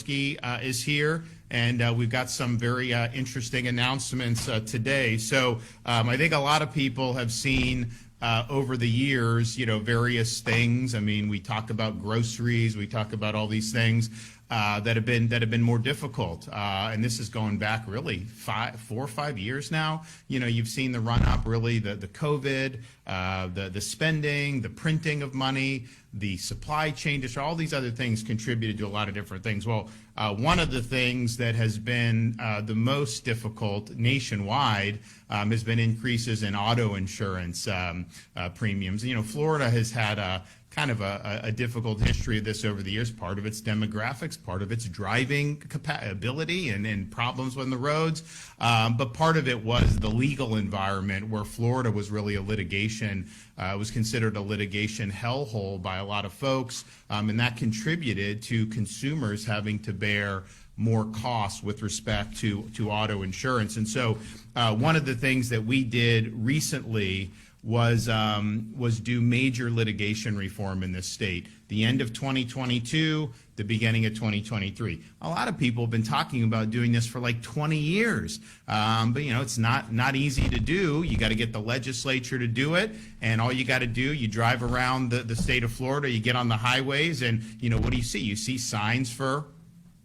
Is here, and we've got some very interesting announcements today. So I think a lot of people have seen over the years, various things. I mean, we talk about groceries, we talk about all these things that have been more difficult, and this is going back really 4 or 5 years now. You've seen the run up, really the COVID, the spending, the printing of money, the supply chain, just all these other things contributed to a lot of different things. Well, one of the things that has been the most difficult nationwide has been increases in auto insurance premiums. Florida has had kind of a difficult history of this over the years. Part of its demographics, part of its driving ability and problems on the roads, but part of it was the legal environment, where Florida was really a litigation, was considered a litigation hellhole by a lot of folks, and that contributed to consumers having to bear more costs with respect to auto insurance. And so one of the things that we did recently was do major litigation reform in this state. The end of 2022, the beginning of 2023. A lot of people have been talking about doing this for like 20 years, but it's not easy to do. You got to get the legislature to do it, and all you got to do, you drive around the state of Florida, you get on the highways, and what do you see? You see signs for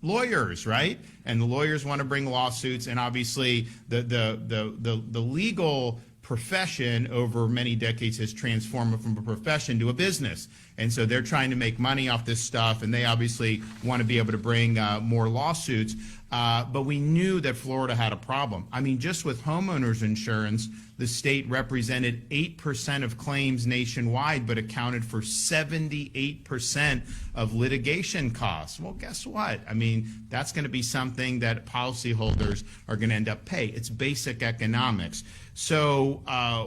lawyers, right? And the lawyers want to bring lawsuits, and obviously the legal profession over many decades has transformed from a profession to a business. And so they're trying to make money off this stuff, and they obviously want to be able to bring more lawsuits. But we knew that Florida had a problem. I mean, just with homeowners insurance, the state represented 8% of claims nationwide, but accounted for 78% of litigation costs. Well, guess what? I mean, that's going to be something that policyholders are going to end up paying. It's basic economics. So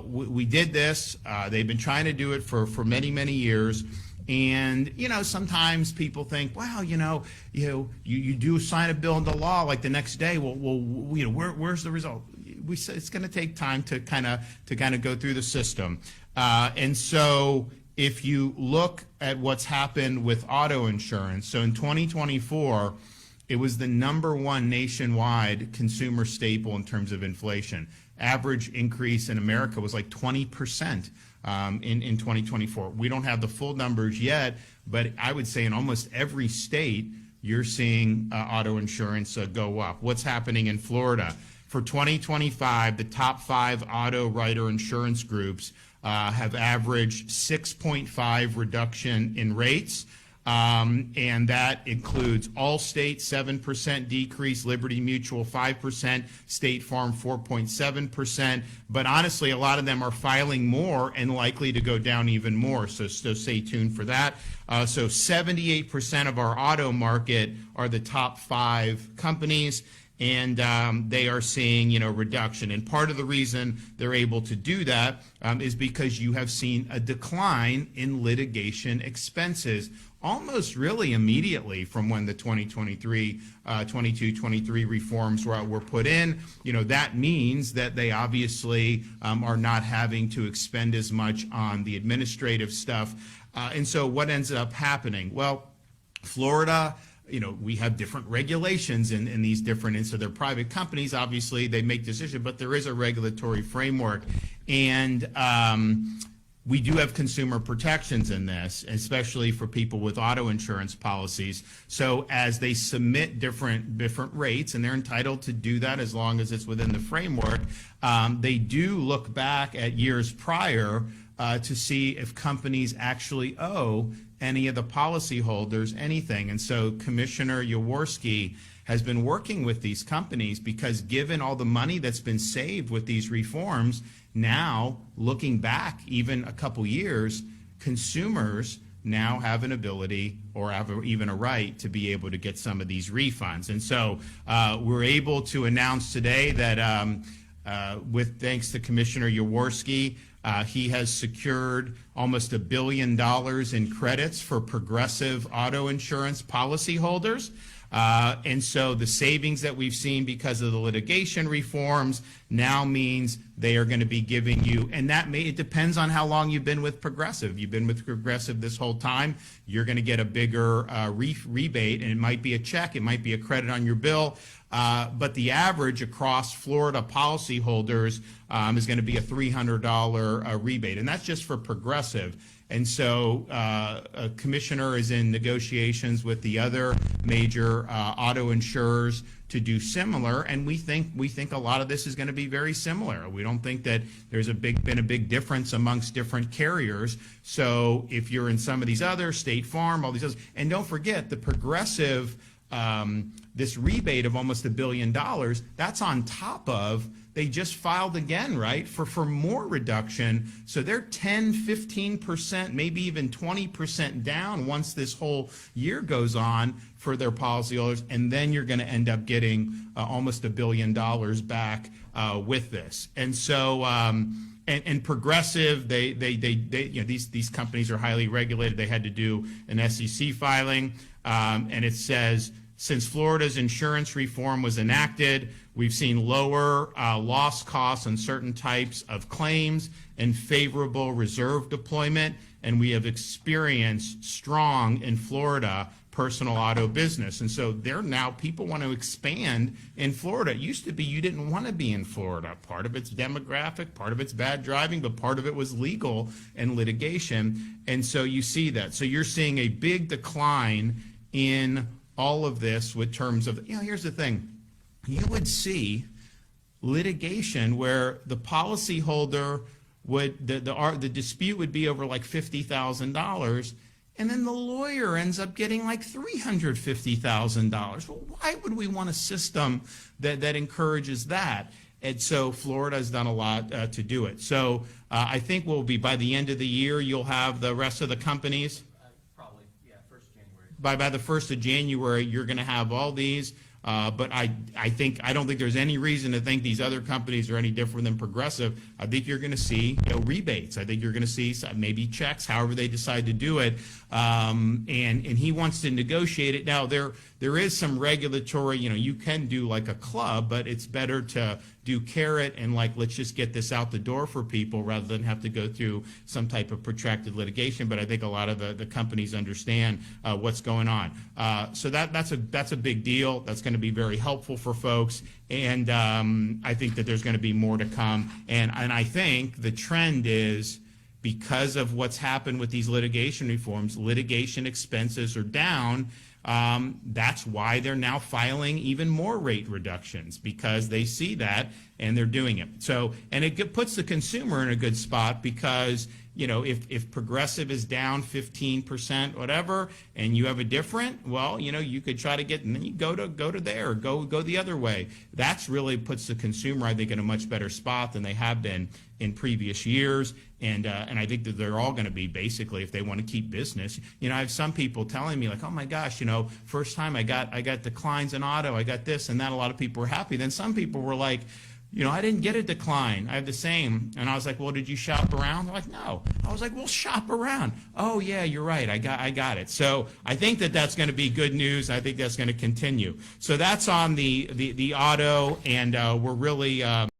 we did this. They've been trying to do it for many, many years. And, sometimes people think, well, you do sign a bill into law like the next day. Well, where's the result? We said it's going to take time to kind of go through the system. And so if you look at what's happened with auto insurance, so in 2024, it was the #1 nationwide consumer staple in terms of inflation. Average increase in America was like 20%. In 2024. We don't have the full numbers yet, but I would say in almost every state, you're seeing auto insurance go up. What's happening in Florida? For 2025, the top 5 auto writer insurance groups have averaged 6.5 reduction in rates. And that includes Allstate, 7% decrease, Liberty Mutual, 5%, State Farm, 4.7%. But honestly, a lot of them are filing more and likely to go down even more. So stay tuned for that. So 78% of our auto market are the top 5 companies. And they are seeing, reduction. And part of the reason they're able to do that is because you have seen a decline in litigation expenses almost really immediately from when the 22-23 reforms were put in. That means that they obviously are not having to expend as much on the administrative stuff. And so what ends up happening? Well, Florida, we have different regulations in these different, and so they're private companies. Obviously, they make decisions, but there is a regulatory framework. And we do have consumer protections in this, especially for people with auto insurance policies. So as they submit different rates, and they're entitled to do that as long as it's within the framework, they do look back at years prior to see if companies actually owe any of the policyholders anything. And so Commissioner Jaworski has been working with these companies because given all the money that's been saved with these reforms, now looking back even a couple years, consumers now have an ability or have even a right to be able to get some of these refunds. And so we're able to announce today that with thanks to Commissioner Jaworski, he has secured almost $1 billion in credits for Progressive auto insurance policyholders. And so the savings that we've seen because of the litigation reforms now means they are going to be giving you, and it depends on how long you've been with Progressive. You've been with Progressive this whole time, you're going to get a bigger rebate, and it might be a check, it might be a credit on your bill. But the average across Florida policyholders is going to be a $300 rebate, and that's just for Progressive. And so a commissioner is in negotiations with the other major auto insurers to do similar, and we think a lot of this is going to be very similar. We don't think that there's been a big difference amongst different carriers. So if you're in some of these other, State Farm, all these others, and don't forget the Progressive, this rebate of almost $1 billion, that's on top of, they just filed again, right, for more reduction. So they're 10, 15%, maybe even 20% down once this whole year goes on for their policyholders, and then you're going to end up getting almost $1 billion back with this. And so, and Progressive, they you know, these companies are highly regulated. They had to do an SEC filing, and it says, since Florida's insurance reform was enacted, we've seen lower loss costs on certain types of claims and favorable reserve deployment, and we have experienced strong in Florida personal auto business. And so people want to expand in Florida. It used to be you didn't want to be in Florida. Part of it's demographic, part of it's bad driving, but part of it was legal and litigation. And so you see that. So you're seeing a big decline in all of this with terms of, here's the thing. You would see litigation where the policyholder the dispute would be over like $50,000, and then the lawyer ends up getting like $350,000. Well, why would we want a system that encourages that? And so Florida has done a lot to do it. So I think we'll be, by the end of the year, you'll have the rest of the companies. Probably, yeah, 1st January. By the 1st of January, you're going to have all these. But I don't think there's any reason to think these other companies are any different than Progressive. I think you're going to see rebates. I think you're going to see maybe checks, however they decide to do it. And he wants to negotiate it. Now there is some regulatory. You can do like a club, but it's better to do carrot and like, let's just get this out the door for people rather than have to go through some type of protracted litigation. But I think a lot of the companies understand what's going on. So that's a big deal. That's going to be very helpful for folks. And I think that there's going to be more to come. And I think the trend is, because of what's happened with these litigation reforms, litigation expenses are down. That's why they're now filing even more rate reductions, because they see that and they're doing it. So, and it puts the consumer in a good spot, because if Progressive is down 15%, whatever, and you have a different, well, you could try to get, and then you go to there, go the other way. That's really puts the consumer, I think, in a much better spot than they have been in previous years. And I think that they're all going to be, basically, if they want to keep business. I have some people telling me like, oh my gosh, first time I got declines in auto, I got this and that. A lot of people were happy. Then some people were like, I didn't get a decline. I have the same. And I was like, well, did you shop around? They're like, no. I was like, well, shop around. Oh yeah, you're right. I got it. So I think that that's going to be good news. I think that's going to continue. So that's on the auto, and we're really